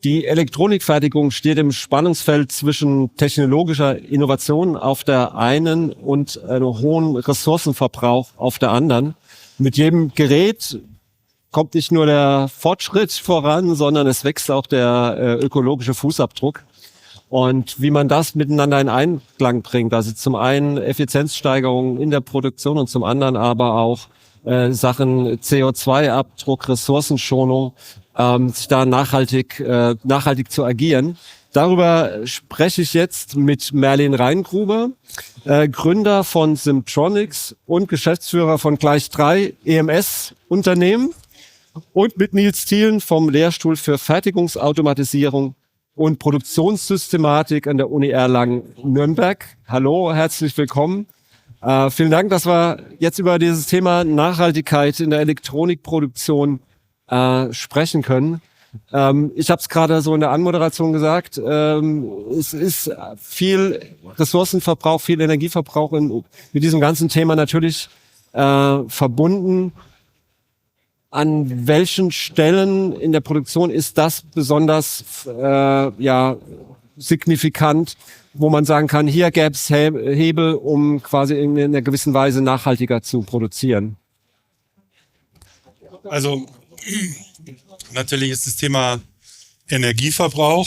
Die Elektronikfertigung steht im Spannungsfeld zwischen technologischer Innovation auf der einen und einem hohen Ressourcenverbrauch auf der anderen. Mit jedem Gerät kommt nicht nur der Fortschritt voran, sondern es wächst auch der ökologische Fußabdruck. Und wie man das miteinander in Einklang bringt, also zum einen Effizienzsteigerung in der Produktion und zum anderen aber auch Sachen CO2-Abdruck, Ressourcenschonung, sich da nachhaltig zu agieren. Darüber spreche ich jetzt mit Merlin Reingruber, Gründer von Simtronics und Geschäftsführer von gleich 3 EMS-Unternehmen, und mit Nils Thielen vom Lehrstuhl für Fertigungsautomatisierung und Produktionssystematik an der Uni Erlangen-Nürnberg. Hallo, herzlich willkommen. Vielen Dank, dass wir jetzt über dieses Thema Nachhaltigkeit in der Elektronikproduktion sprechen können. Ich habe es gerade so in der Anmoderation gesagt, es ist viel Ressourcenverbrauch, viel Energieverbrauch mit diesem ganzen Thema natürlich verbunden. An welchen Stellen in der Produktion ist das besonders signifikant, wo man sagen kann, hier gäbe es Hebel, um quasi in einer gewissen Weise nachhaltiger zu produzieren? Also natürlich ist das Thema Energieverbrauch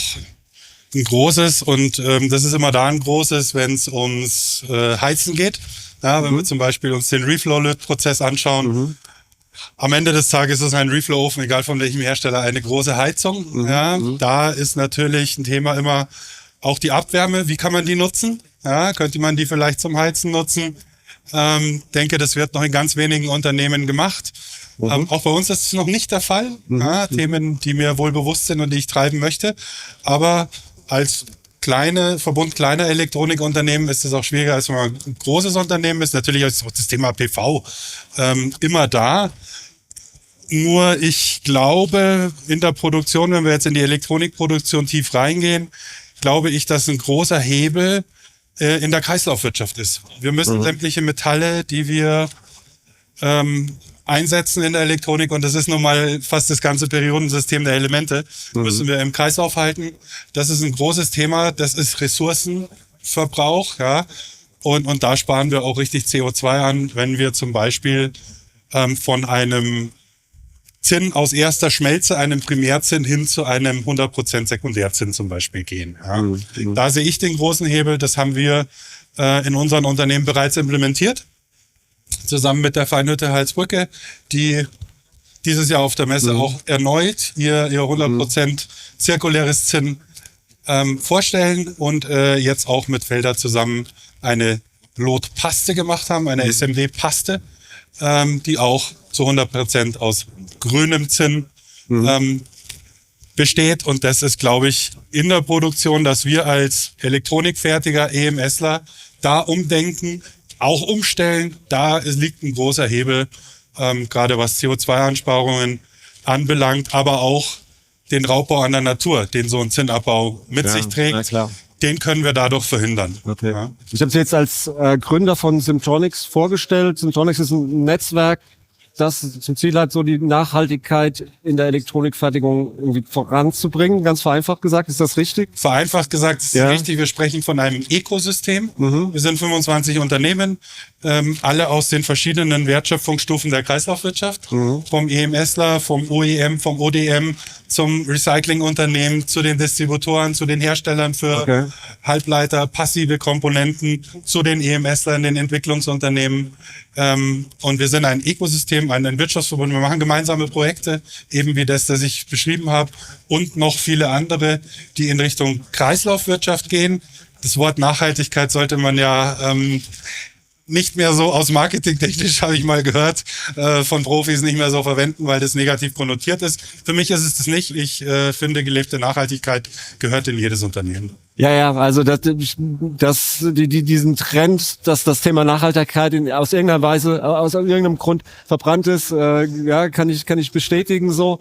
ein großes, und das ist immer da ein großes, wenn es ums Heizen geht. Ja, wenn wir zum Beispiel uns den Reflow-Prozess anschauen. Am Ende des Tages ist ein Reflow-Ofen, egal von welchem Hersteller, eine große Heizung. Ja, da ist natürlich ein Thema immer auch die Abwärme. Wie kann man die nutzen? Ja, könnte man die vielleicht zum Heizen nutzen? Denke, das wird noch in ganz wenigen Unternehmen gemacht. Auch bei uns ist es noch nicht der Fall. Ja, Themen, die mir wohl bewusst sind und die ich treiben möchte. Aber als Verbund kleiner Elektronikunternehmen ist es auch schwieriger, als wenn man ein großes Unternehmen ist. Natürlich ist auch das Thema PV immer da. Nur ich glaube, in der Produktion, wenn wir jetzt in die Elektronikproduktion tief reingehen, glaube ich, dass ein großer Hebel in der Kreislaufwirtschaft ist. Wir müssen sämtliche Metalle, die wir einsetzen in der Elektronik, und das ist nun mal fast das ganze Periodensystem der Elemente, müssen wir im Kreislauf halten. Das ist ein großes Thema, das ist Ressourcenverbrauch, ja, und da sparen wir auch richtig CO2 an, wenn wir zum Beispiel von einem Zinn aus erster Schmelze, einem Primärzinn, hin zu einem 100% Sekundärzinn zum Beispiel gehen. Ja. Da sehe ich den großen Hebel, das haben wir in unseren Unternehmen bereits implementiert, zusammen mit der Feinhütte Halsbrücke, die dieses Jahr auf der Messe auch erneut ihr 100% zirkuläres Zinn vorstellen und jetzt auch mit Felder zusammen eine Lotpaste gemacht haben, eine SMD-Paste, die auch zu 100% aus grünem Zinn besteht. Und das ist, glaube ich, in der Produktion, dass wir als Elektronikfertiger, EMSler da umdenken, auch umstellen. Da liegt ein großer Hebel, gerade was CO2-Einsparungen anbelangt, aber auch den Raubbau an der Natur, den so ein Zinnabbau mit sich trägt. Den können wir dadurch verhindern. Okay. Ja. Ich habe Sie jetzt als Gründer von Simtronics vorgestellt. Simtronics ist ein Netzwerk, das zum Ziel hat, so die Nachhaltigkeit in der Elektronikfertigung irgendwie voranzubringen. Ganz vereinfacht gesagt, ist das richtig? Vereinfacht gesagt ist richtig. Wir sprechen von einem Ökosystem. Wir sind 25 Unternehmen, alle aus den verschiedenen Wertschöpfungsstufen der Kreislaufwirtschaft. Vom EMSler, vom OEM, vom ODM zum Recyclingunternehmen, zu den Distributoren, zu den Herstellern für Halbleiter, passive Komponenten, zu den EMSlern, den Entwicklungsunternehmen. Und wir sind ein Ökosystem, ein Wirtschaftsverbund. Wir machen gemeinsame Projekte, eben wie das ich beschrieben habe, und noch viele andere, die in Richtung Kreislaufwirtschaft gehen. Das Wort Nachhaltigkeit sollte man ja nicht mehr so aus marketingtechnisch, habe ich mal gehört, von Profis nicht mehr so verwenden, weil das negativ konnotiert ist. Für mich ist es das nicht. Ich finde, gelebte Nachhaltigkeit gehört in jedes Unternehmen. Ja, also diesen Trend, dass das Thema Nachhaltigkeit aus irgendeiner Weise, aus irgendeinem Grund verbrannt ist, kann ich bestätigen so.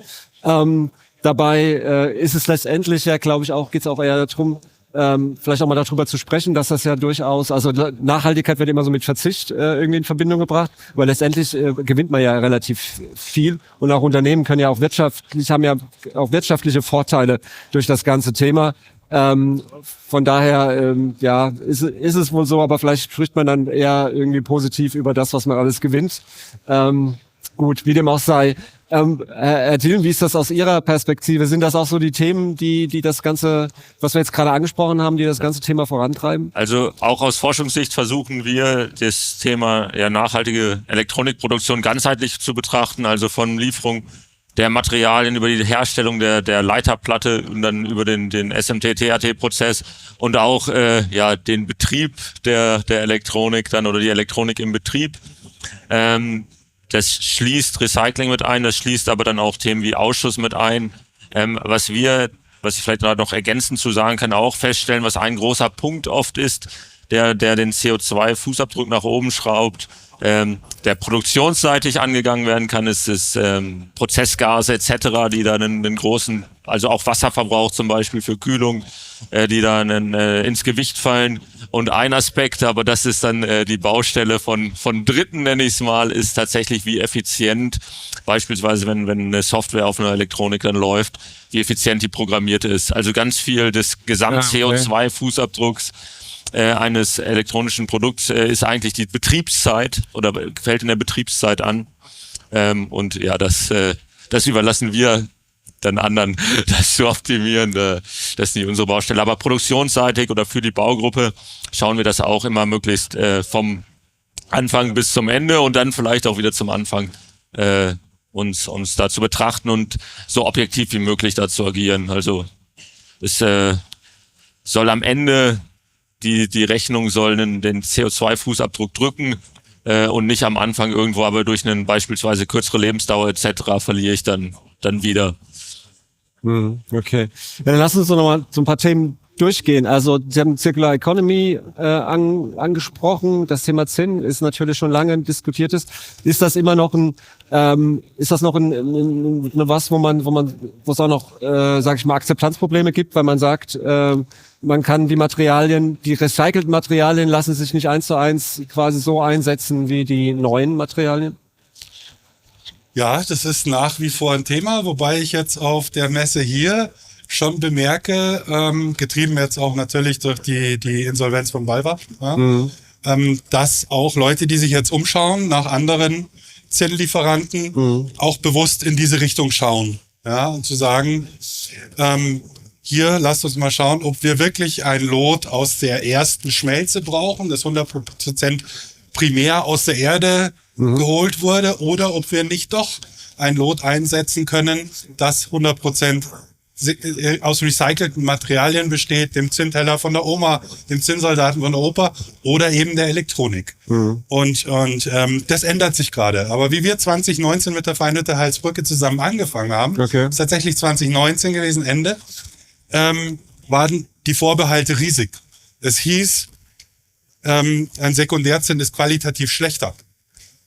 Dabei ist es letztendlich ja, glaube ich, auch geht's auch eher darum, vielleicht auch mal darüber zu sprechen, dass das ja durchaus, also Nachhaltigkeit wird immer so mit Verzicht irgendwie in Verbindung gebracht, aber letztendlich gewinnt man ja relativ viel und auch Unternehmen können ja auch haben ja auch wirtschaftliche Vorteile durch das ganze Thema. Von daher, ist es wohl so, aber vielleicht spricht man dann eher irgendwie positiv über das, was man alles gewinnt. Gut, wie dem auch sei. Herr Thielen, wie ist das aus Ihrer Perspektive? Sind das auch so die Themen, die das Ganze, was wir jetzt gerade angesprochen haben, die das ganze Thema vorantreiben? Also auch aus Forschungssicht versuchen wir, das Thema nachhaltige Elektronikproduktion ganzheitlich zu betrachten, also von Lieferung der Materialien über die Herstellung der Leiterplatte und dann über den SMT-THT-Prozess und auch den Betrieb der Elektronik dann oder die Elektronik im Betrieb. Das schließt Recycling mit ein, das schließt aber dann auch Themen wie Ausschuss mit ein. Was ich vielleicht noch ergänzend zu sagen kann, auch feststellen, was ein großer Punkt oft ist, der den CO2-Fußabdruck nach oben schraubt, der produktionsseitig angegangen werden kann, ist Prozessgase etc., die dann einen großen, also auch Wasserverbrauch zum Beispiel für Kühlung, die dann ins Gewicht fallen. Und ein Aspekt, aber das ist dann die Baustelle von Dritten, nenne ich es mal, ist tatsächlich, wie effizient, beispielsweise wenn eine Software auf einer Elektronik dann läuft, wie effizient die programmiert ist. Also ganz viel des Gesamt-CO2-Fußabdrucks eines elektronischen Produkts ist eigentlich die Betriebszeit oder fällt in der Betriebszeit an. Und ja, das überlassen wir dann anderen, das zu optimieren. Das ist nicht unsere Baustelle. Aber produktionsseitig oder für die Baugruppe schauen wir das auch immer möglichst vom Anfang bis zum Ende und dann vielleicht auch wieder zum Anfang uns da zu betrachten und so objektiv wie möglich da zu agieren. Also es soll am Ende die Rechnung soll den CO2-Fußabdruck drücken und nicht am Anfang irgendwo, aber durch einen beispielsweise kürzere Lebensdauer etc. verliere ich dann wieder. Okay. Ja, dann lassen Sie uns noch mal so ein paar Themen durchgehen. Also Sie haben Circular Economy angesprochen. Das Thema Zinn ist natürlich schon lange diskutiert ist. Ist das immer noch was, wo es auch noch, sage ich mal, Akzeptanzprobleme gibt, weil man sagt, man kann die recycelten Materialien lassen sich nicht 1:1 quasi so einsetzen wie die neuen Materialien? Ja, das ist nach wie vor ein Thema, wobei ich jetzt auf der Messe hier schon bemerke, getrieben jetzt auch natürlich durch die Insolvenz von BayWa, dass auch Leute, die sich jetzt umschauen nach anderen Zinnlieferanten, auch bewusst in diese Richtung schauen. Ja, und zu sagen, hier, lasst uns mal schauen, ob wir wirklich ein Lot aus der ersten Schmelze brauchen, das 100% primär aus der Erde geholt wurde, oder ob wir nicht doch ein Lot einsetzen können, das 100% aus recycelten Materialien besteht, dem Zinnteller von der Oma, dem Zinnsoldaten von der Opa oder eben der Elektronik. Und das ändert sich gerade. Aber wie wir 2019 mit der Feinhütte Heilsbrücke zusammen angefangen haben, ist tatsächlich 2019 gewesen, Ende, waren die Vorbehalte riesig. Es hieß, ein Sekundärzinn ist qualitativ schlechter.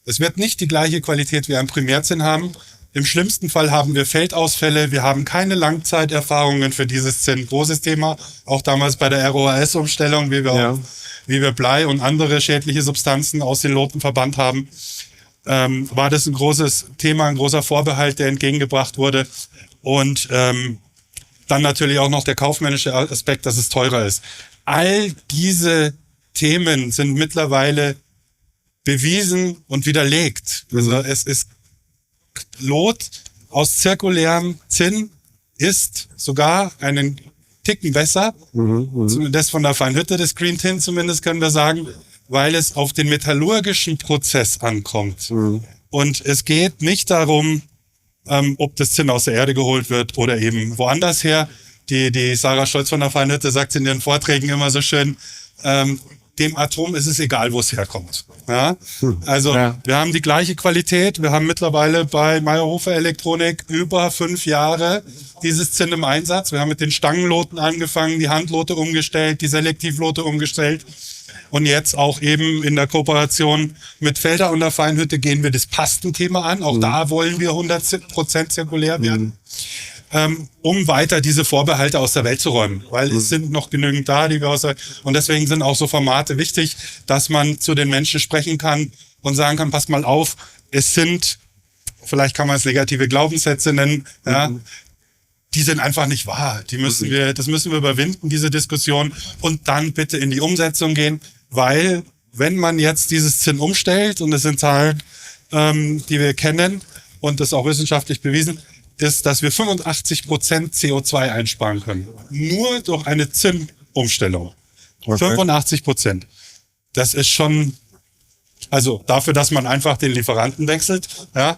Es wird nicht die gleiche Qualität wie ein Primärzinn haben. Im schlimmsten Fall haben wir Feldausfälle. Wir haben keine Langzeiterfahrungen für dieses Zinn. Großes Thema, auch damals bei der ROAS-Umstellung, wie wir Blei und andere schädliche Substanzen aus den Loten verbannt haben, war das ein großes Thema, ein großer Vorbehalt, der entgegengebracht wurde. Und dann natürlich auch noch der kaufmännische Aspekt, dass es teurer ist. All diese Themen sind mittlerweile bewiesen und widerlegt. Also es ist Lot aus zirkulärem Zinn ist sogar einen Ticken besser. Das von der Feinhütte, das Green Tin zumindest, können wir sagen, weil es auf den metallurgischen Prozess ankommt. Und es geht nicht darum, ob das Zinn aus der Erde geholt wird oder eben woanders her. Die Sarah Stolz von der Feinhütte sagt in ihren Vorträgen immer so schön, dem Atom ist es egal, wo es herkommt. Ja? Also wir haben die gleiche Qualität. Wir haben mittlerweile bei Mayr-Hofer Elektronik über 5 Jahre dieses Zinn im Einsatz. Wir haben mit den Stangenloten angefangen, die Handlote umgestellt, die Selektivlote umgestellt. Und jetzt auch eben in der Kooperation mit Felder und der Feinhütte gehen wir das Pastenthema an. Auch da wollen wir 100% zirkulär werden. um weiter diese Vorbehalte aus der Welt zu räumen. Weil es sind noch genügend da, die wir und deswegen sind auch so Formate wichtig, dass man zu den Menschen sprechen kann und sagen kann, passt mal auf, es sind, vielleicht kann man es negative Glaubenssätze nennen, ja, die sind einfach nicht wahr. Das müssen wir überwinden, diese Diskussion, und dann bitte in die Umsetzung gehen, weil wenn man jetzt dieses ZIN umstellt, und das sind Zahlen, die wir kennen und das ist auch wissenschaftlich bewiesen, ist, dass wir 85% CO2 einsparen können. Nur durch eine ZIN-Umstellung. Okay. 85%. Das ist schon, also dafür, dass man einfach den Lieferanten wechselt, ja.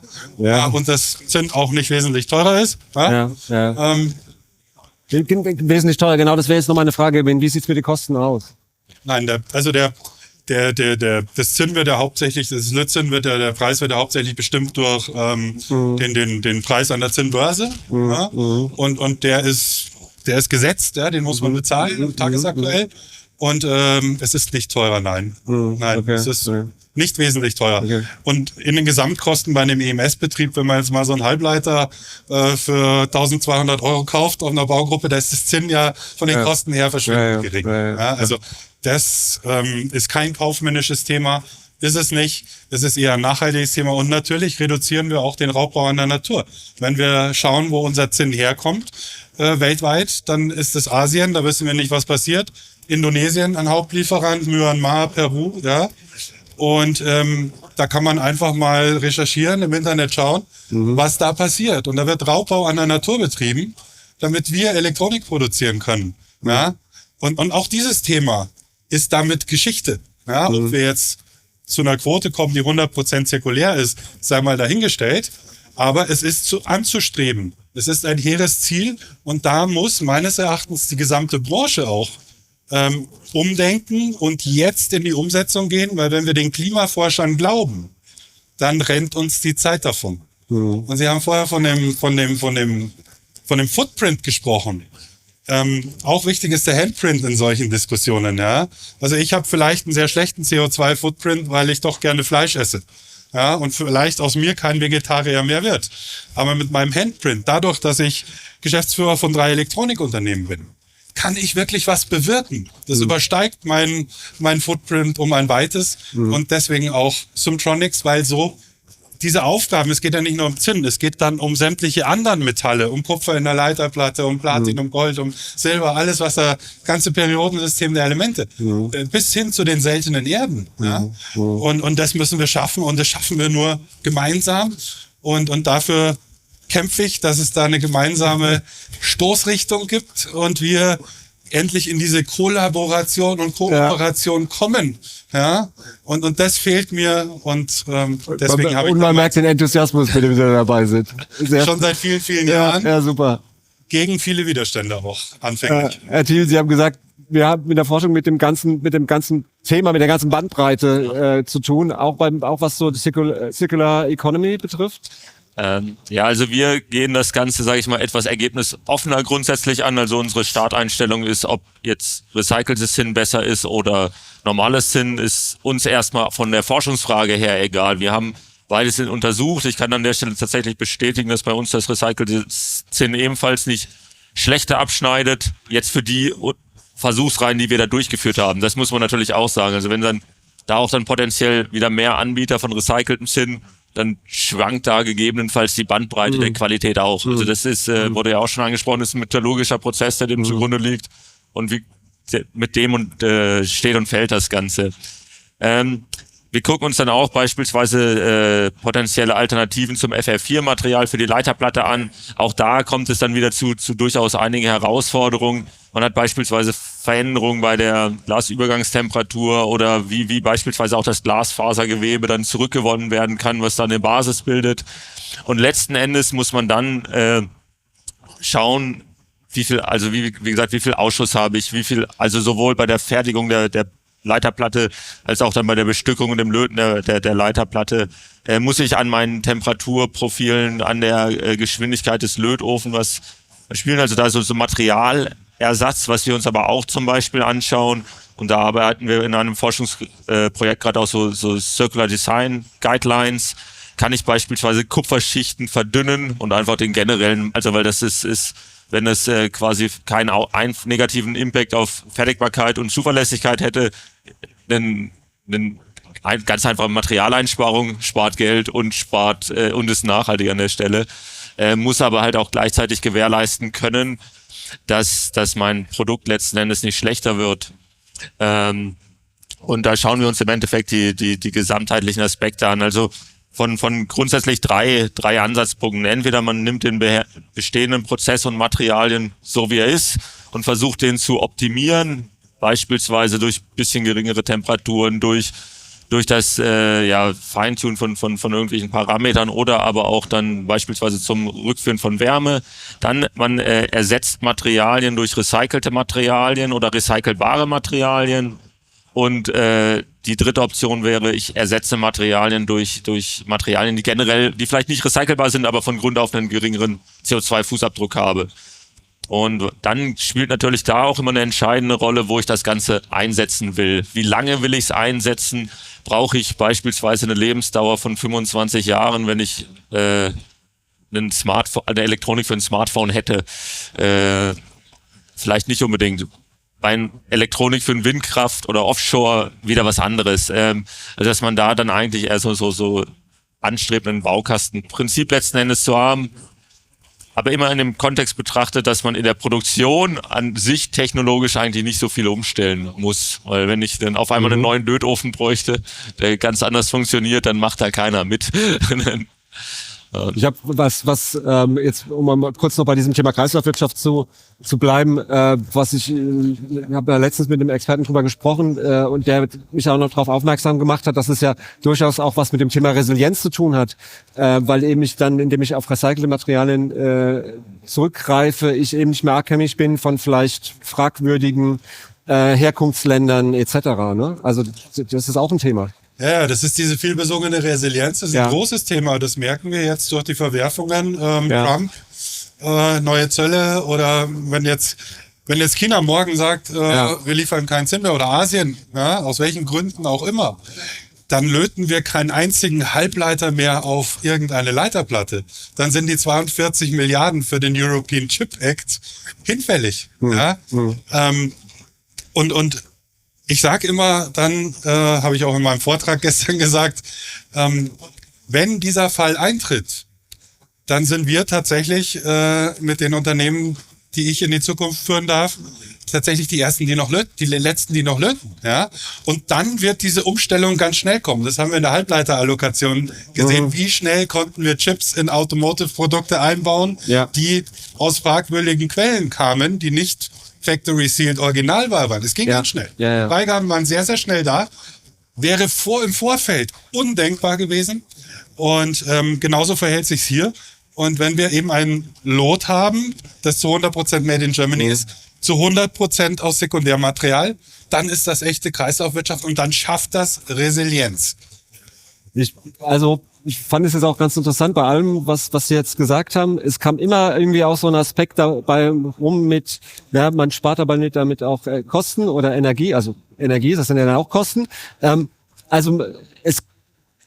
Und das ZIN auch nicht wesentlich teurer ist. Wesentlich teurer, genau, das wäre jetzt noch mal eine Frage, wie sieht's mit den Kosten aus? Nein, das ZIN wird ja hauptsächlich, das LIT-ZIN der Preis wird ja hauptsächlich bestimmt durch den Preis an der ZIN-Börse. Ja? Und der ist gesetzt, ja, den muss man bezahlen, tagesaktuell. Und es ist nicht teurer, nein. Nein, okay. Es ist nicht wesentlich teurer. Okay. Und in den Gesamtkosten bei einem EMS-Betrieb, wenn man jetzt mal so einen Halbleiter für 1.200 € kauft auf einer Baugruppe, da ist das ZIN ja von den Kosten her verschwindend gering. Ja, also das ist kein kaufmännisches Thema, ist es nicht. Es ist eher ein nachhaltiges Thema. Und natürlich reduzieren wir auch den Raubbau an der Natur. Wenn wir schauen, wo unser ZIN herkommt, weltweit, dann ist es Asien, da wissen wir nicht, was passiert. Indonesien, ein Hauptlieferant, Myanmar, Peru, ja. Und da kann man einfach mal recherchieren, im Internet schauen, was da passiert. Und da wird Raubbau an der Natur betrieben, damit wir Elektronik produzieren können. Ja? Und auch dieses Thema ist damit Geschichte. Ja? Ob wir jetzt zu einer Quote kommen, die 100% zirkulär ist, sei mal dahingestellt. Aber es ist anzustreben. Es ist ein hehres Ziel. Und da muss meines Erachtens die gesamte Branche auch umdenken und jetzt in die Umsetzung gehen, weil wenn wir den Klimaforschern glauben, dann rennt uns die Zeit davon. Und Sie haben vorher von dem Footprint gesprochen. Auch wichtig ist der Handprint in solchen Diskussionen. Ja? Also ich habe vielleicht einen sehr schlechten CO2-Footprint, weil ich doch gerne Fleisch esse. Ja? Und vielleicht aus mir kein Vegetarier mehr wird. Aber mit meinem Handprint, dadurch, dass ich Geschäftsführer von 3 Elektronikunternehmen bin, kann ich wirklich was bewirken. Das übersteigt mein Footprint um ein weites und deswegen auch Symtronics, weil so diese Aufgaben, es geht ja nicht nur um ZIN, es geht dann um sämtliche anderen Metalle, um Kupfer in der Leiterplatte, um Platin, um Gold, um Silber, alles, was das ganze Periodensystem der Elemente, bis hin zu den seltenen Erden. Ja? Und das müssen wir schaffen und das schaffen wir nur gemeinsam und dafür kämpfe ich, dass es da eine gemeinsame Stoßrichtung gibt und wir endlich in diese Kollaboration und Kooperation kommen. Ja, und das fehlt mir und deswegen habe ich... Und man merkt den Enthusiasmus, mit dem Sie dabei sind. Schon seit vielen, vielen Jahren. Ja, super. Gegen viele Widerstände auch, anfänglich. Herr Thiel, Sie haben gesagt, wir haben mit der Forschung mit dem ganzen Thema, mit der ganzen Bandbreite zu tun, auch was so Circular Economy betrifft. Ja, also wir gehen das Ganze, sage ich mal, etwas ergebnisoffener grundsätzlich an. Also unsere Starteinstellung ist, ob jetzt recyceltes ZIN besser ist oder normales ZIN, ist uns erstmal von der Forschungsfrage her egal. Wir haben beides untersucht. Ich kann an der Stelle tatsächlich bestätigen, dass bei uns das recycelte ZIN ebenfalls nicht schlechter abschneidet. Jetzt für die Versuchsreihen, die wir da durchgeführt haben. Das muss man natürlich auch sagen. Also wenn dann da auch dann potenziell wieder mehr Anbieter von recyceltem ZIN, dann schwankt da gegebenenfalls die Bandbreite der Qualität auch. Also das ist, wurde ja auch schon angesprochen, ist ein metallurgischer Prozess, der dem zugrunde liegt und mit dem steht und fällt das Ganze. Wir gucken uns dann auch beispielsweise potenzielle Alternativen zum FR4-Material für die Leiterplatte an. Auch da kommt es dann wieder zu durchaus einigen Herausforderungen. Man hat beispielsweise Veränderungen bei der Glasübergangstemperatur oder wie beispielsweise auch das Glasfasergewebe dann zurückgewonnen werden kann, was dann eine Basis bildet. Und letzten Endes muss man dann schauen, wie viel Ausschuss habe ich, also sowohl bei der Fertigung der Leiterplatte als auch dann bei der Bestückung und dem Löten der Leiterplatte muss ich an meinen Temperaturprofilen, an der Geschwindigkeit des Lötofens was spielen. Also da ist so Materialersatz, was wir uns aber auch zum Beispiel anschauen. Und da arbeiten wir in einem Forschungsprojekt gerade auch so Circular Design Guidelines. kann ich beispielsweise Kupferschichten verdünnen und einfach den generellen, also weil das ist wenn es quasi keinen negativen Impact auf Fertigbarkeit und Zuverlässigkeit hätte, ganz einfach Materialeinsparung, spart Geld und und ist nachhaltig an der Stelle, muss aber halt auch gleichzeitig gewährleisten können, dass mein Produkt letzten Endes nicht schlechter wird. Und da schauen wir uns im Endeffekt die gesamtheitlichen Aspekte an. Also von grundsätzlich drei Ansatzpunkten. Entweder man nimmt den bestehenden Prozess und Materialien so wie er ist und versucht den zu optimieren, beispielsweise durch bisschen geringere Temperaturen, durch das Feintunen von irgendwelchen Parametern oder aber auch dann beispielsweise zum Rückführen von Wärme. Dann man ersetzt Materialien durch recycelte Materialien oder recycelbare Materialien. Und die dritte Option wäre, ich ersetze Materialien durch Materialien, die vielleicht nicht recycelbar sind, aber von Grund auf einen geringeren CO2-Fußabdruck habe. Und dann spielt natürlich da auch immer eine entscheidende Rolle, wo ich das Ganze einsetzen will. Wie lange will ich es einsetzen? Brauche ich beispielsweise eine Lebensdauer von 25 Jahren, wenn ich eine Elektronik für ein Smartphone hätte? Vielleicht nicht unbedingt. Bei Elektronik für Windkraft oder Offshore wieder was anderes. Also dass man da dann eigentlich eher so anstrebt, ein Baukastenprinzip letzten Endes zu haben, aber immer in dem Kontext betrachtet, dass man in der Produktion an sich technologisch eigentlich nicht so viel umstellen muss. Weil wenn ich dann auf einmal einen neuen Lötofen bräuchte, der ganz anders funktioniert, dann macht da keiner mit. Ich habe was jetzt, um mal kurz noch bei diesem Thema Kreislaufwirtschaft zu bleiben, ich habe ja letztens mit einem Experten drüber gesprochen und der mich auch noch darauf aufmerksam gemacht hat, dass es ja durchaus auch was mit dem Thema Resilienz zu tun hat, weil eben indem ich auf recycelte Materialien zurückgreife, ich eben nicht mehr abhängig bin von vielleicht fragwürdigen Herkunftsländern etc. Ne? Also das ist auch ein Thema. Ja, das ist diese vielbesungene Resilienz. Das ist ein großes Thema. Das merken wir jetzt durch die Verwerfungen. Trump, neue Zölle oder wenn jetzt China morgen sagt, wir liefern keinen Zinn mehr oder Asien, aus welchen Gründen auch immer, dann löten wir keinen einzigen Halbleiter mehr auf irgendeine Leiterplatte. Dann sind die 42 Milliarden für den European Chip Act hinfällig. Und ich sage immer, dann habe ich auch in meinem Vortrag gestern gesagt, wenn dieser Fall eintritt, dann sind wir tatsächlich mit den Unternehmen, die ich in die Zukunft führen darf, tatsächlich die ersten, die letzten, die noch löten. Ja? Und dann wird diese Umstellung ganz schnell kommen. Das haben wir in der Halbleiterallokation gesehen. Wie schnell konnten wir Chips in Automotive-Produkte einbauen, die aus fragwürdigen Quellen kamen, die nicht Factory Sealed Original waren. Es ging ganz schnell. Freigaben waren sehr, sehr schnell da. Wäre im Vorfeld undenkbar gewesen. Und genauso verhält sich's hier. Und wenn wir eben ein Lot haben, das zu 100% Made in Germany ist, zu 100% aus Sekundärmaterial, dann ist das echte Kreislaufwirtschaft und dann schafft das Resilienz. Ich fand es jetzt auch ganz interessant bei allem, was Sie jetzt gesagt haben. Es kam immer irgendwie auch so ein Aspekt dabei rum mit, man spart aber nicht damit auch Kosten oder Energie. Also Energie, das sind ja dann auch Kosten. Es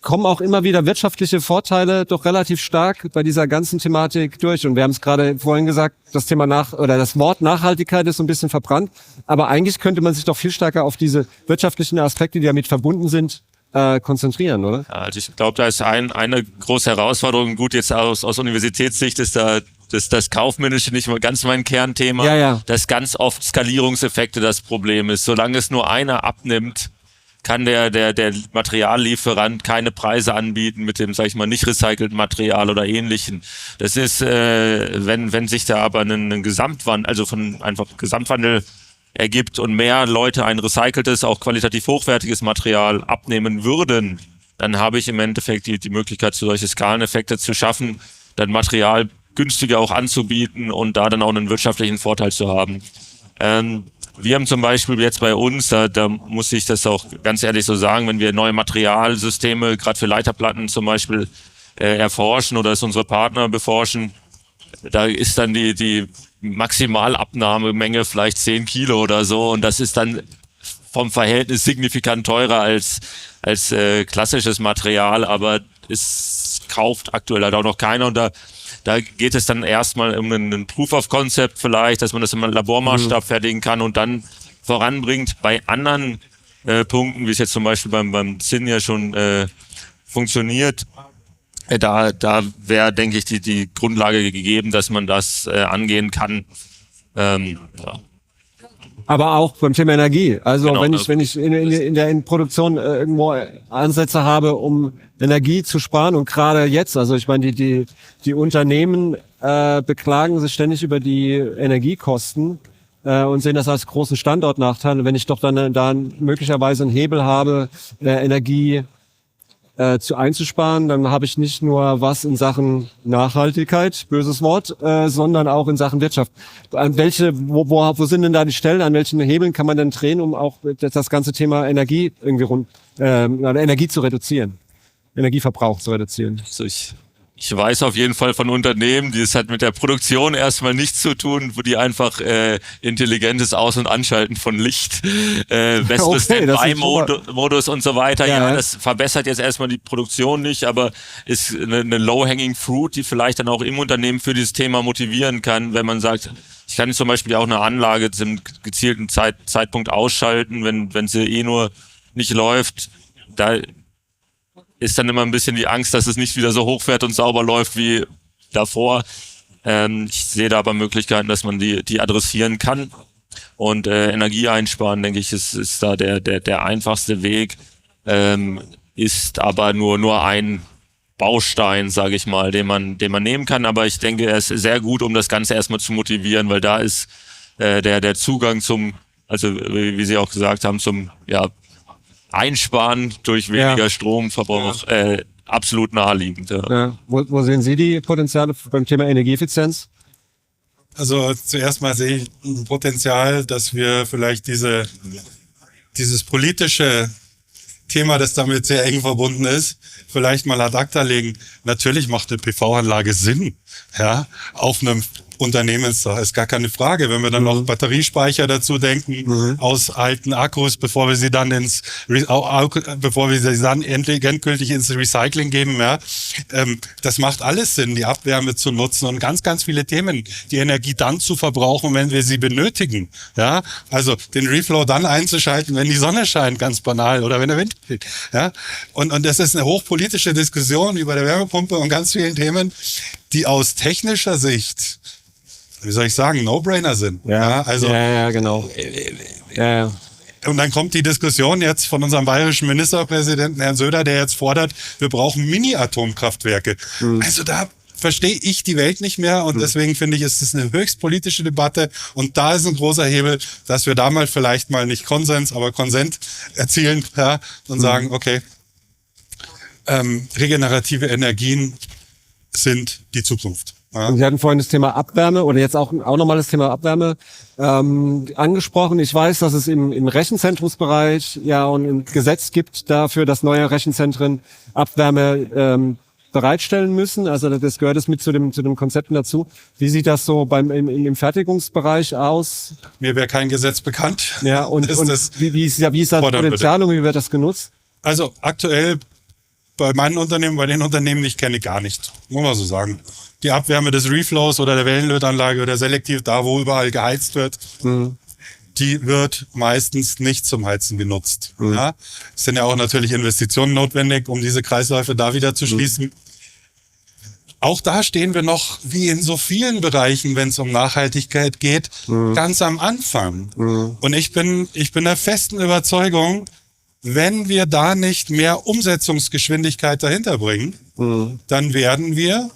kommen auch immer wieder wirtschaftliche Vorteile doch relativ stark bei dieser ganzen Thematik durch. Und wir haben es gerade vorhin gesagt, das Wort Nachhaltigkeit ist so ein bisschen verbrannt. Aber eigentlich könnte man sich doch viel stärker auf diese wirtschaftlichen Aspekte, die damit verbunden sind, konzentrieren, oder? Ja, also ich glaube, da ist eine große Herausforderung. Gut, jetzt aus Universitätssicht ist da das Kaufmännische nicht mal ganz mein Kernthema. Dass ganz oft Skalierungseffekte das Problem ist. Solange es nur einer abnimmt, kann der Materiallieferant keine Preise anbieten mit dem, sag ich mal, nicht recycelten Material oder Ähnlichen. Das ist, wenn sich da aber ein Gesamtwandel, also von einfach Gesamtwandel ergibt und mehr Leute ein recyceltes, auch qualitativ hochwertiges Material abnehmen würden, dann habe ich im Endeffekt die Möglichkeit, solche Skaleneffekte zu schaffen, dann Material günstiger auch anzubieten und da dann auch einen wirtschaftlichen Vorteil zu haben. Wir haben zum Beispiel jetzt bei uns, da muss ich das auch ganz ehrlich so sagen, wenn wir neue Materialsysteme, gerade für Leiterplatten zum Beispiel, erforschen oder es unsere Partner beforschen, da ist dann die Maximalabnahmemenge vielleicht 10 Kilo oder so und das ist dann vom Verhältnis signifikant teurer als klassisches Material, aber ist kauft aktuell halt auch noch keiner. Und da geht es dann erstmal um einen Proof of Concept vielleicht, dass man das im Labormaßstab fertigen kann und dann voranbringt. Bei anderen Punkten, wie es jetzt zum Beispiel beim Zinn ja schon funktioniert, da wäre, denke ich, die Grundlage gegeben, dass man das angehen kann. Ja. Aber auch beim Thema Energie. Also Genau, wenn ich in der Produktion irgendwo Ansätze habe, um Energie zu sparen und gerade jetzt, also ich meine, die Unternehmen beklagen sich ständig über die Energiekosten und sehen das als großen Standortnachteil. Und wenn ich doch dann da möglicherweise einen Hebel habe, Energie einzusparen, dann habe ich nicht nur was in Sachen Nachhaltigkeit, böses Wort, sondern auch in Sachen Wirtschaft. Wo sind denn da die Stellen, an welchen Hebeln kann man denn drehen, um auch das ganze Thema Energie irgendwie Energie zu reduzieren, Energieverbrauch zu reduzieren? Also ich weiß auf jeden Fall von Unternehmen, die es hat mit der Produktion erstmal nichts zu tun, wo die einfach intelligentes Aus- und Anschalten von Licht, besseres Standby-Modus und so weiter. Ja, das verbessert jetzt erstmal die Produktion nicht, aber ist eine low-hanging fruit, die vielleicht dann auch im Unternehmen für dieses Thema motivieren kann, wenn man sagt, ich kann zum Beispiel auch eine Anlage zum gezielten Zeitpunkt ausschalten, wenn sie nur nicht läuft. Da ist dann immer ein bisschen die Angst, dass es nicht wieder so hochfährt und sauber läuft wie davor. Ich sehe da aber Möglichkeiten, dass man die adressieren kann. Und Energie einsparen, denke ich, ist da der einfachste Weg. Ist aber nur ein Baustein, sage ich mal, den man nehmen kann. Aber ich denke, er ist sehr gut, um das Ganze erstmal zu motivieren, weil da ist der Zugang also wie Sie auch gesagt haben, zum Einsparen durch weniger Stromverbrauch absolut naheliegend. Ja. Ja. Wo sehen Sie die Potenziale beim Thema Energieeffizienz? Also zuerst mal sehe ich ein Potenzial, dass wir vielleicht dieses politische Thema, das damit sehr eng verbunden ist, vielleicht mal ad acta legen. Natürlich macht eine PV-Anlage Sinn, ja, auf einem Unternehmensdach, ist gar keine Frage. Wenn wir dann noch Batteriespeicher dazu denken, aus alten Akkus, bevor wir sie dann endgültig ins Recycling geben, ja, das macht alles Sinn, die Abwärme zu nutzen und ganz, ganz viele Themen, die Energie dann zu verbrauchen, wenn wir sie benötigen, ja. Also den Reflow dann einzuschalten, wenn die Sonne scheint, ganz banal, oder wenn der Wind weht, ja. Und das ist eine hochpolitische Diskussion über der Wärmepumpe und ganz vielen Themen, die aus technischer Sicht, wie soll ich sagen, No-Brainer sind. Ja, also, ja, genau. Ja. Und dann kommt die Diskussion jetzt von unserem bayerischen Ministerpräsidenten Herrn Söder, der jetzt fordert, wir brauchen Mini-Atomkraftwerke. Also da verstehe ich die Welt nicht mehr und deswegen finde ich, ist es eine höchst politische Debatte und da ist ein großer Hebel, dass wir da mal vielleicht mal nicht Konsens, aber Konsent erzielen, ja, und sagen, okay, regenerative Energien sind die Zukunft. Ja. Sie hatten vorhin das Thema Abwärme oder jetzt auch nochmal das Thema Abwärme angesprochen. Ich weiß, dass es im Rechenzentrumsbereich und ein Gesetz gibt dafür, dass neue Rechenzentren Abwärme bereitstellen müssen. Also das gehört es mit zu dem Konzepten dazu. Wie sieht das so im Fertigungsbereich aus? Mir wäre kein Gesetz bekannt. Ja, und wie ist das Potenzial und wie wird das genutzt? Also aktuell bei meinen Unternehmen, bei den Unternehmen, die ich kenne, gar nicht. Muss man so sagen. Die Abwärme des Reflows oder der Wellenlötanlage oder selektiv, da wo überall geheizt wird, die wird meistens nicht zum Heizen genutzt. Ja? Es sind ja auch natürlich Investitionen notwendig, um diese Kreisläufe da wieder zu schließen. Auch da stehen wir noch, wie in so vielen Bereichen, wenn es um Nachhaltigkeit geht, ganz am Anfang. Und ich bin der festen Überzeugung, wenn wir da nicht mehr Umsetzungsgeschwindigkeit dahinter bringen, dann werden wir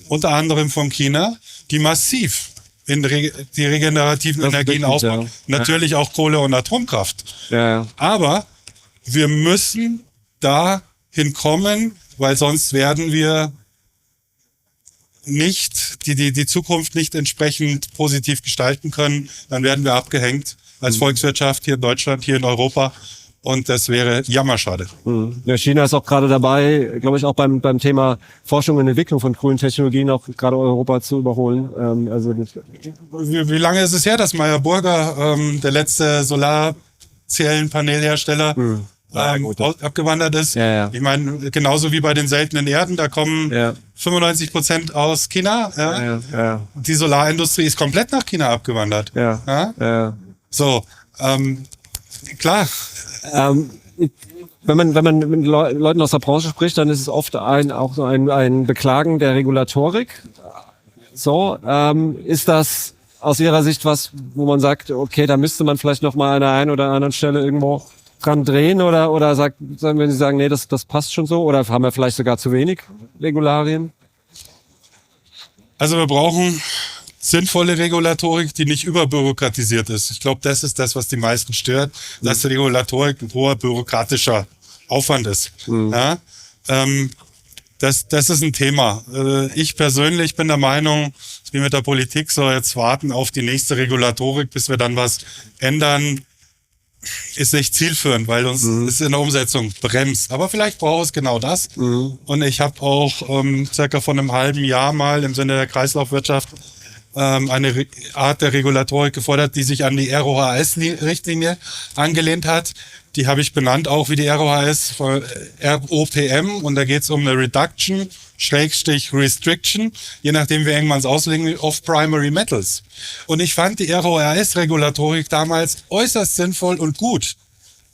unter anderem von China, die massiv in die regenerativen Energien ausbauen. Ja. Natürlich auch Kohle und Atomkraft. Ja. Aber wir müssen da hinkommen, weil sonst werden wir nicht die Zukunft nicht entsprechend positiv gestalten können. Dann werden wir abgehängt als Volkswirtschaft hier in Deutschland, hier in Europa. Und das wäre jammerschade. Ja, China ist auch gerade dabei, glaube ich, auch beim Thema Forschung und Entwicklung von grünen Technologien auch gerade Europa zu überholen. Wie lange ist es her, dass Meyer Burger, der letzte Solarzellenpanelhersteller, abgewandert ist. Ja, ja. Ich meine, genauso wie bei den seltenen Erden, da kommen 95% aus China. Ja. Die Solarindustrie ist komplett nach China abgewandert. Ja. So, klar. Wenn man mit Leuten aus der Branche spricht, dann ist es oft auch so ein Beklagen der Regulatorik. So, ist das aus Ihrer Sicht was, wo man sagt, okay, da müsste man vielleicht noch mal an der einen oder anderen Stelle irgendwo dran drehen oder wenn Sie sagen, nee, das passt schon so, oder haben wir vielleicht sogar zu wenig Regularien? Also wir brauchen sinnvolle Regulatorik, die nicht überbürokratisiert ist. Ich glaube, das ist das, was die meisten stört, dass die Regulatorik ein hoher bürokratischer Aufwand ist. Ja? Das ist ein Thema. Ich persönlich bin der Meinung, wie mit der Politik, so jetzt warten auf die nächste Regulatorik, bis wir dann was ändern, ist nicht zielführend, weil uns ist in der Umsetzung bremst. Aber vielleicht braucht es genau das. Und ich habe auch circa vor einem halben Jahr mal im Sinne der Kreislaufwirtschaft eine Art der Regulatorik gefordert, die sich an die RoHS-Richtlinie angelehnt hat. Die habe ich benannt, auch wie die RoHS, ROPM. Und da geht es um eine Reduction, Restriction, je nachdem wie eng man es auslegen, of Primary Metals. Und ich fand die RoHS-Regulatorik damals äußerst sinnvoll und gut.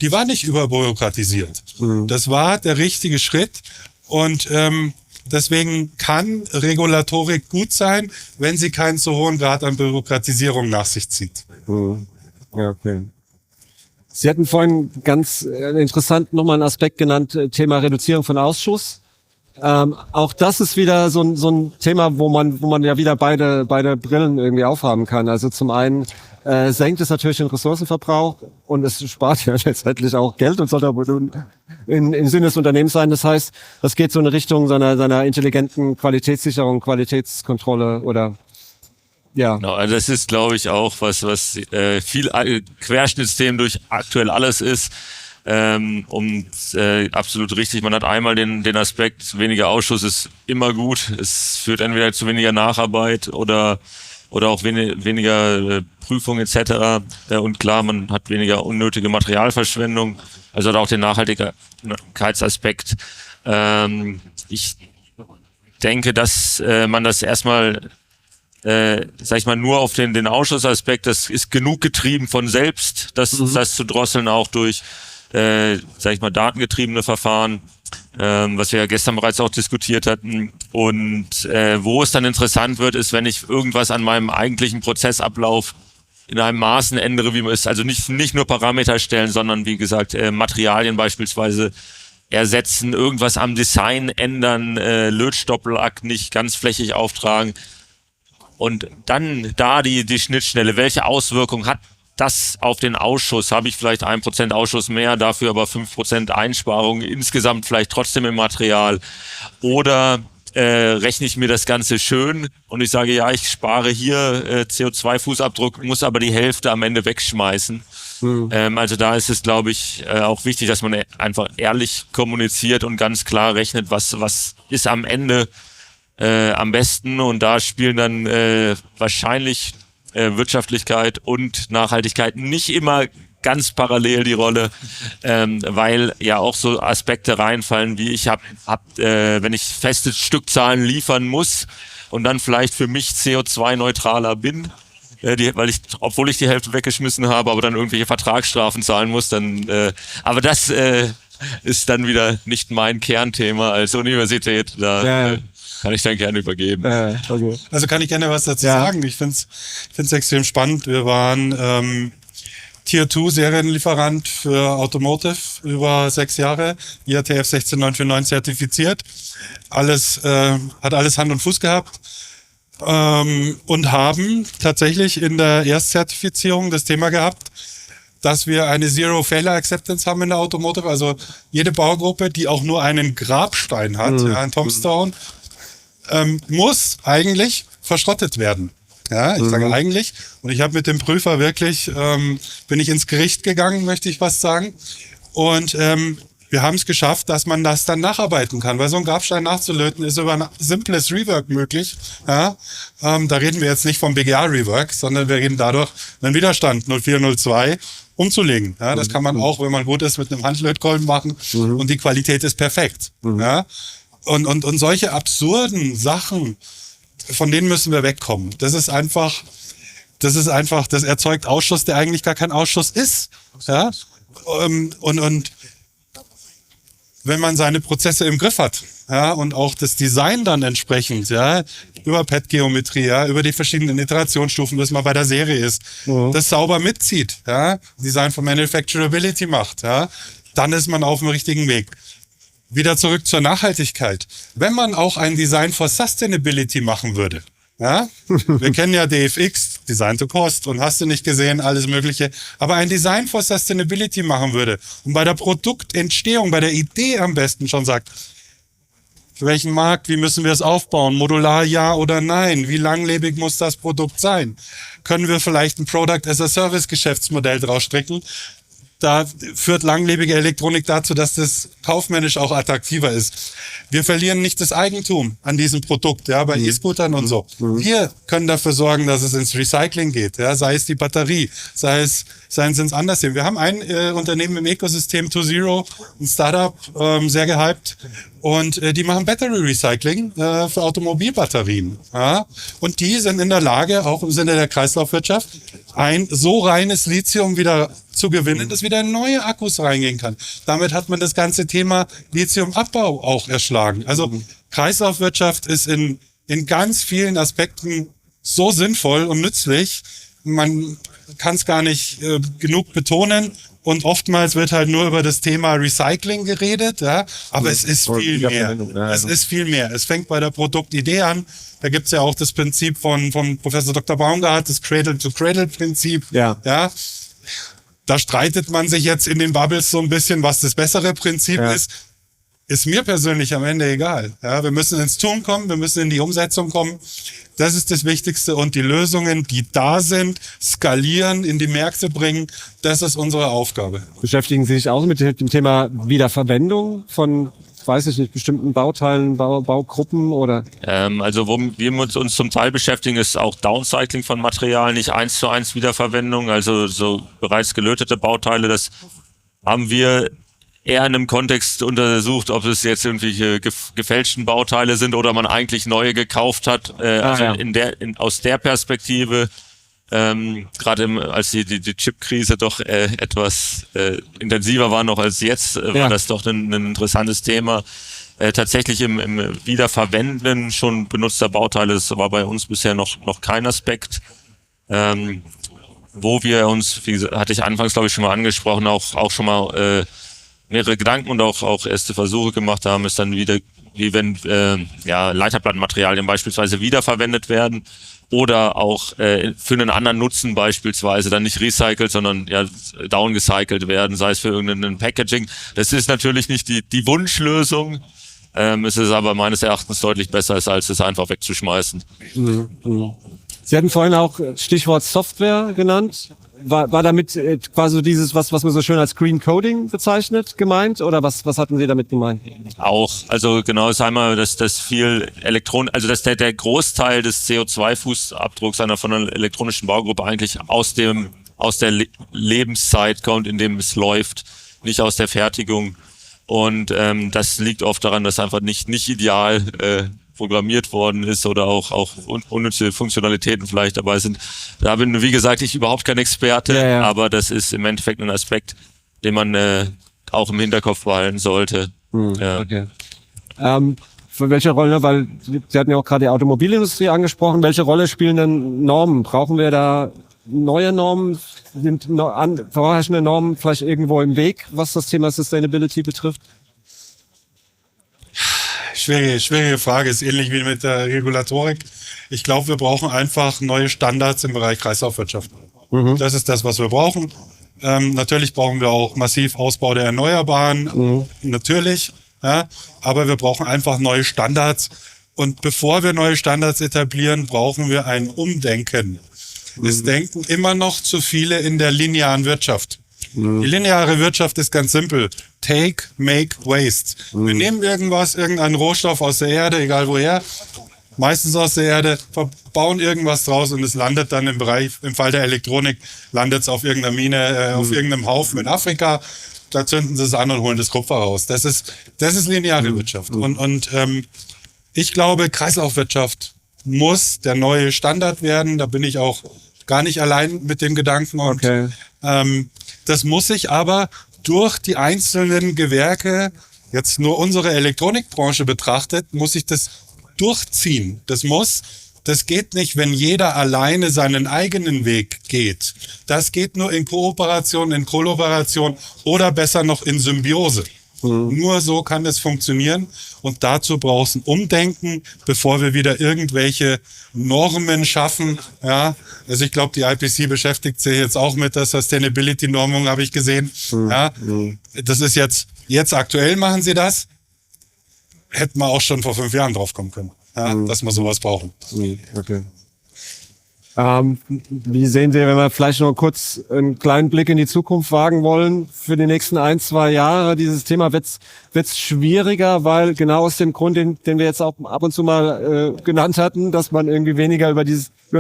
Die war nicht überbürokratisiert. Das war der richtige Schritt. Und deswegen kann Regulatorik gut sein, wenn sie keinen so hohen Grad an Bürokratisierung nach sich zieht. Ja, okay. Sie hatten vorhin ganz interessant nochmal einen Aspekt genannt, Thema Reduzierung von Ausschuss. Auch das ist wieder so ein Thema, wo man ja wieder beide Brillen irgendwie aufhaben kann. Also zum einen senkt es natürlich den Ressourcenverbrauch und es spart ja letztendlich auch Geld und sollte aber im Sinne des Unternehmens sein. Das heißt, das geht so in Richtung seiner intelligenten Qualitätssicherung, Qualitätskontrolle oder ja. Genau, also das ist, glaube ich, auch was viel Querschnittsthemen durch aktuell alles ist. Absolut richtig. Man hat einmal den Aspekt, weniger Ausschuss ist immer gut. Es führt entweder zu weniger Nacharbeit oder auch weniger Prüfung etc. Und klar, man hat weniger unnötige Materialverschwendung. Also hat auch den Nachhaltigkeitsaspekt. Ich denke, dass man das erstmal sag ich mal, nur auf den Ausschussaspekt, das ist genug getrieben von selbst, das zu drosseln, auch durch, sag ich mal, datengetriebene Verfahren, was wir ja gestern bereits auch diskutiert hatten. Und wo es dann interessant wird, ist, wenn ich irgendwas an meinem eigentlichen Prozessablauf in einem Maßen ändere, wie man es, also nicht nur Parameter stellen, sondern wie gesagt, Materialien beispielsweise ersetzen, irgendwas am Design ändern, Lötstoppellack nicht ganz flächig auftragen. Und dann da die Schnittstelle, welche Auswirkung hat das auf den Ausschuss? Habe ich vielleicht 1% Ausschuss mehr, dafür aber 5% Einsparung, insgesamt vielleicht trotzdem im Material? Oder rechne ich mir das Ganze schön und ich sage, ja, ich spare hier CO2-Fußabdruck, muss aber die Hälfte am Ende wegschmeißen. Also da ist es, glaube ich, auch wichtig, dass man einfach ehrlich kommuniziert und ganz klar rechnet, was ist am Ende am besten, und da spielen dann wahrscheinlich Wirtschaftlikeit und Nachhaltigkeit nicht immer ganz parallel die Rolle, weil ja auch so Aspekte reinfallen, wie ich wenn ich feste Stückzahlen liefern muss und dann vielleicht für mich CO2-neutraler bin, obwohl ich die Hälfte weggeschmissen habe, aber dann irgendwelche Vertragsstrafen zahlen muss, dann aber das ist dann wieder nicht mein Kernthema als Universität. Da kann ich dann gerne übergeben. Okay. Also kann ich gerne was dazu sagen. Ich find's extrem spannend. Wir waren Tier 2 Serienlieferant für Automotive über 6 Jahre, IATF 16949 zertifiziert. Hat alles Hand und Fuß gehabt. Und haben tatsächlich in der Erstzertifizierung das Thema gehabt, dass wir eine Zero Failure Acceptance haben in der Automotive. Also jede Baugruppe, die auch nur einen Grabstein hat, einen Tombstone, muss eigentlich verschrottet werden. Ja, ich sage eigentlich. Und ich habe mit dem Prüfer wirklich, bin ich ins Gericht gegangen, möchte ich was sagen. Und wir haben es geschafft, dass man das dann nacharbeiten kann. Weil so ein Grabstein nachzulöten ist über ein simples Rework möglich. Ja, da reden wir jetzt nicht vom BGA-Rework, sondern wir reden dadurch einen Widerstand 0402 umzulegen. Ja, das kann man auch, wenn man gut ist, mit einem Handlötkolben machen und die Qualität ist perfekt. Ja, und solche absurden Sachen, von denen müssen wir wegkommen. Das erzeugt Ausschuss, der eigentlich gar kein Ausschuss ist. Ja, und wenn man seine Prozesse im Griff hat, ja, und auch das Design dann entsprechend, ja, über PET-Geometrie, ja, über die verschiedenen Iterationsstufen, bis man bei der Serie ist, das sauber mitzieht, ja, Design for Manufacturability macht, ja, dann ist man auf dem richtigen Weg. Wieder zurück zur Nachhaltigkeit. Wenn man auch ein Design for Sustainability machen würde, ja, wir kennen ja DFX, Design to Cost und hast du nicht gesehen, alles Mögliche, aber ein Design for Sustainability machen würde und bei der Produktentstehung, bei der Idee am besten schon sagt, für welchen Markt, wie müssen wir es aufbauen, modular ja oder nein, wie langlebig muss das Produkt sein, können wir vielleicht ein Product as a Service Geschäftsmodell draus stricken. Da führt langlebige Elektronik dazu, dass das kaufmännisch auch attraktiver ist. Wir verlieren nicht das Eigentum an diesem Produkt, ja, bei E-Scootern und so. Wir können dafür sorgen, dass es ins Recycling geht, ja, sei es die Batterie, seien es anders. Wir haben ein Unternehmen im Ökosystem, To-Zero, ein Startup, sehr gehypt. Und die machen Battery Recycling für Automobilbatterien. Ja? Und die sind in der Lage, auch im Sinne der Kreislaufwirtschaft, ein so reines Lithium wieder zu gewinnen, dass wieder in neue Akkus reingehen kann. Damit hat man das ganze Thema Lithiumabbau auch erschlagen. Also Kreislaufwirtschaft ist in ganz vielen Aspekten so sinnvoll und nützlich. Man kann es gar nicht genug betonen. Und oftmals wird halt nur über das Thema Recycling geredet, ja. Aber es ist viel mehr. Es ist viel mehr. Es fängt bei der Produktidee an. Da gibt's ja auch das Prinzip von Professor Dr. Baumgart, das Cradle-to-Cradle-Prinzip. Ja. Da streitet man sich jetzt in den Bubbles so ein bisschen, was das bessere Prinzip ist. Ist mir persönlich am Ende egal. Ja, wir müssen ins Tun kommen, wir müssen in die Umsetzung kommen. Das ist das Wichtigste. Und die Lösungen, die da sind, skalieren, in die Märkte bringen, das ist unsere Aufgabe. Beschäftigen Sie sich auch mit dem Thema Wiederverwendung von, weiß ich nicht, bestimmten Bauteilen, Baugruppen oder? Also wo wir uns zum Teil beschäftigen, ist auch Downcycling von Material, nicht 1:1 Wiederverwendung. Also so bereits gelötete Bauteile, das haben wir eher in einem Kontext untersucht, ob es jetzt irgendwelche gefälschten Bauteile sind oder man eigentlich neue gekauft hat. Aus der Perspektive, gerade als die Chip-Krise doch etwas intensiver war noch als jetzt, war das doch ein interessantes Thema. Tatsächlich im Wiederverwenden schon benutzter Bauteile, das war bei uns bisher noch kein Aspekt. Wo wir uns, wie gesagt, hatte ich anfangs glaube ich schon mal angesprochen, auch schon mal mehrere Gedanken und auch erste Versuche gemacht haben, ist dann wieder, wie wenn Leiterplattenmaterialien beispielsweise wiederverwendet werden oder auch für einen anderen Nutzen beispielsweise dann nicht recycelt, sondern downgecycelt werden, sei es für irgendein Packaging. Das ist natürlich nicht die Wunschlösung, es ist aber meines Erachtens deutlich besser, als es einfach wegzuschmeißen. Sie hatten vorhin auch Stichwort Software genannt. War damit quasi dieses, was man so schön als Green Coding bezeichnet, gemeint? Oder was hatten Sie damit gemeint? Auch, also genau, ist einmal, dass viel dass der Großteil des CO2-Fußabdrucks von einer elektronischen Baugruppe eigentlich aus der Lebenszeit kommt, in dem es läuft, nicht aus der Fertigung. Und das liegt oft daran, dass einfach nicht ideal programmiert worden ist oder auch unnütze Funktionalitäten vielleicht dabei sind. Da bin, wie gesagt, ich überhaupt kein Experte, aber das ist im Endeffekt ein Aspekt, den man auch im Hinterkopf behalten sollte. Okay. Für welche Rolle, weil Sie hatten ja auch gerade die Automobilindustrie angesprochen, welche Rolle spielen denn Normen? Brauchen wir da neue Normen? Sind vorherrschende Normen vielleicht irgendwo im Weg, was das Thema Sustainability betrifft? Schwierige Frage, ist ähnlich wie mit der Regulatorik. Ich glaube, wir brauchen einfach neue Standards im Bereich Kreislaufwirtschaft. Das ist das, was wir brauchen. Natürlich brauchen wir auch massiv Ausbau der Erneuerbaren, natürlich. Ja, aber wir brauchen einfach neue Standards. Und bevor wir neue Standards etablieren, brauchen wir ein Umdenken. Es denken immer noch zu viele in der linearen Wirtschaft. Die lineare Wirtschaft ist ganz simpel. Take, make, waste. Wir nehmen irgendeinen Rohstoff aus der Erde, egal woher, meistens aus der Erde, bauen irgendwas draus und es landet dann im Bereich, im Fall der Elektronik, landet es auf irgendeiner Mine, auf irgendeinem Haufen in Afrika. Da zünden sie es an und holen das Kupfer raus. Das ist lineare Wirtschaft. Und ich glaube, Kreislaufwirtschaft muss der neue Standard werden. Da bin ich auch gar nicht allein mit dem Gedanken. Und das muss sich aber durch die einzelnen Gewerke, jetzt nur unsere Elektronikbranche betrachtet, muss sich das durchziehen. Das geht nicht, wenn jeder alleine seinen eigenen Weg geht. Das geht nur in Kooperation, in Kollaboration oder besser noch in Symbiose. Nur so kann es funktionieren und dazu braucht es ein Umdenken, bevor wir wieder irgendwelche Normen schaffen. Ja, also ich glaube, die IPC beschäftigt sich jetzt auch mit der Sustainability-Normung, habe ich gesehen. Ja, das ist jetzt aktuell machen sie das. Hätten wir auch schon vor 5 Jahren drauf kommen können, ja, dass wir sowas brauchen. Okay. Wie sehen Sie, wenn wir vielleicht noch kurz einen kleinen Blick in die Zukunft wagen wollen, für die nächsten 1-2 Jahre? Dieses Thema wird's schwieriger, weil genau aus dem Grund, den wir jetzt auch ab und zu mal genannt hatten, dass man irgendwie weniger über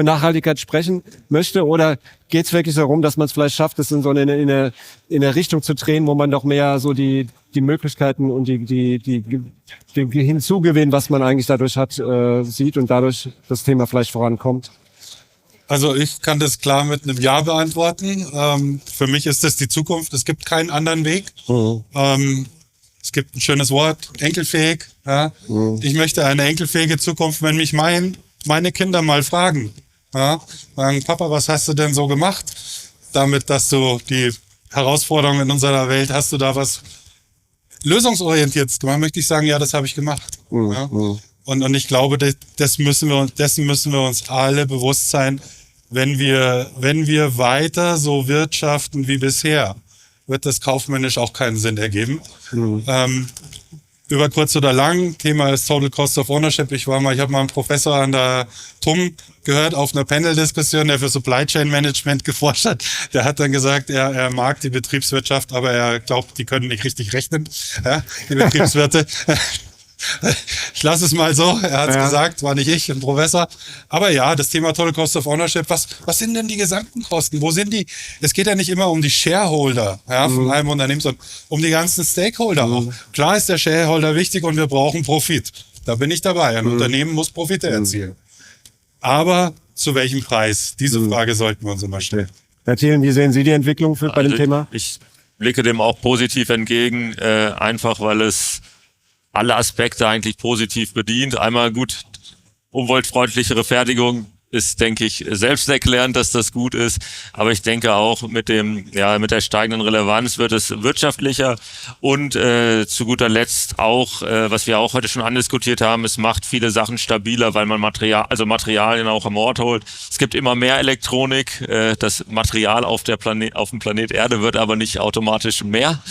Nachhaltigkeit sprechen möchte? Oder geht's wirklich darum, dass man es vielleicht schafft, es in so in eine Richtung zu drehen, wo man doch mehr so die Möglichkeiten und die Hinzugewinn, was man eigentlich dadurch hat, sieht und dadurch das Thema vielleicht vorankommt? Also ich kann das klar mit einem Ja beantworten. Für mich ist das die Zukunft. Es gibt keinen anderen Weg. Es gibt ein schönes Wort, enkelfähig. Ja. Ich möchte eine enkelfähige Zukunft, wenn mich meine Kinder mal fragen. Ja. Sagen, Papa, was hast du denn so gemacht? Damit, dass du die Herausforderungen in unserer Welt, hast du da was lösungsorientiert gemacht? Möchte ich sagen, ja, das habe ich gemacht. Ja. Und ich glaube, dessen müssen wir uns alle bewusst sein, wenn wir weiter so wirtschaften wie bisher, wird das kaufmännisch auch keinen Sinn ergeben. Über kurz oder lang, Thema ist Total Cost of Ownership. Ich habe mal einen Professor an der TUM gehört auf einer Panel-Diskussion, der für Supply Chain Management geforscht hat. Der hat dann gesagt, er mag die Betriebswirtschaft, aber er glaubt, die können nicht richtig rechnen, ja, die Betriebswirte. Ich lasse es mal so, er hat es gesagt, war nicht ich, ein Professor. Aber ja, das Thema Total Cost of Ownership, was sind denn die gesamten Kosten? Wo sind die? Es geht ja nicht immer um die Shareholder, ja, von einem Unternehmen, sondern um die ganzen Stakeholder auch. Klar ist der Shareholder wichtig und wir brauchen Profit. Da bin ich dabei. Ein Unternehmen muss Profite erzielen. Aber zu welchem Preis? Diese Frage sollten wir uns immer stellen. Herr Thielen, wie sehen Sie die Entwicklung bei dem Thema? Ich blicke dem auch positiv entgegen, einfach weil es alle Aspekte eigentlich positiv bedient. Einmal gut, umweltfreundlichere Fertigung ist, denke ich, selbsterklärend, dass das gut ist. Aber ich denke auch mit der steigenden Relevanz wird es wirtschaftlicher und zu guter Letzt auch, was wir auch heute schon andiskutiert haben, es macht viele Sachen stabiler, weil man Materialien auch am Ort holt. Es gibt immer mehr Elektronik. Das Material auf dem Planet Erde wird aber nicht automatisch mehr.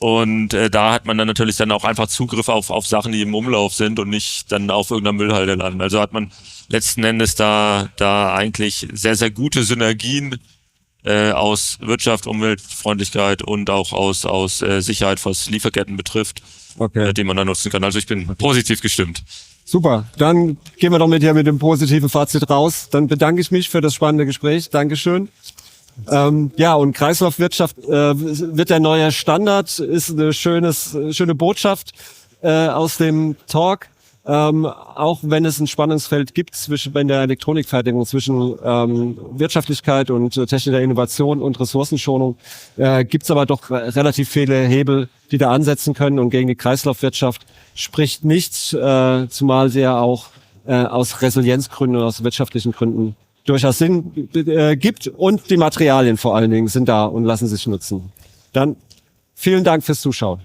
Und da hat man dann natürlich dann auch einfach Zugriff auf Sachen, die im Umlauf sind und nicht dann auf irgendeiner Müllhalde landen. Also hat man letzten Endes da eigentlich sehr, sehr gute Synergien aus Wirtschaft, Umweltfreundlichkeit und auch aus Sicherheit, was Lieferketten betrifft, die man da nutzen kann. Also ich bin positiv gestimmt. Super, dann gehen wir doch mit dem positiven Fazit raus. Dann bedanke ich mich für das spannende Gespräch. Dankeschön. Und Kreislaufwirtschaft wird der neue Standard, ist eine schöne Botschaft aus dem Talk. Auch wenn es ein Spannungsfeld gibt in der Elektronikfertigung zwischen Wirtschaftlichkeit und technischer Innovation und Ressourcenschonung, gibt es aber doch relativ viele Hebel, die da ansetzen können, und gegen die Kreislaufwirtschaft spricht nichts, zumal sie ja auch aus Resilienzgründen und aus wirtschaftlichen Gründen durchaus Sinn gibt, und die Materialien vor allen Dingen sind da und lassen sich nutzen. Dann vielen Dank fürs Zuschauen.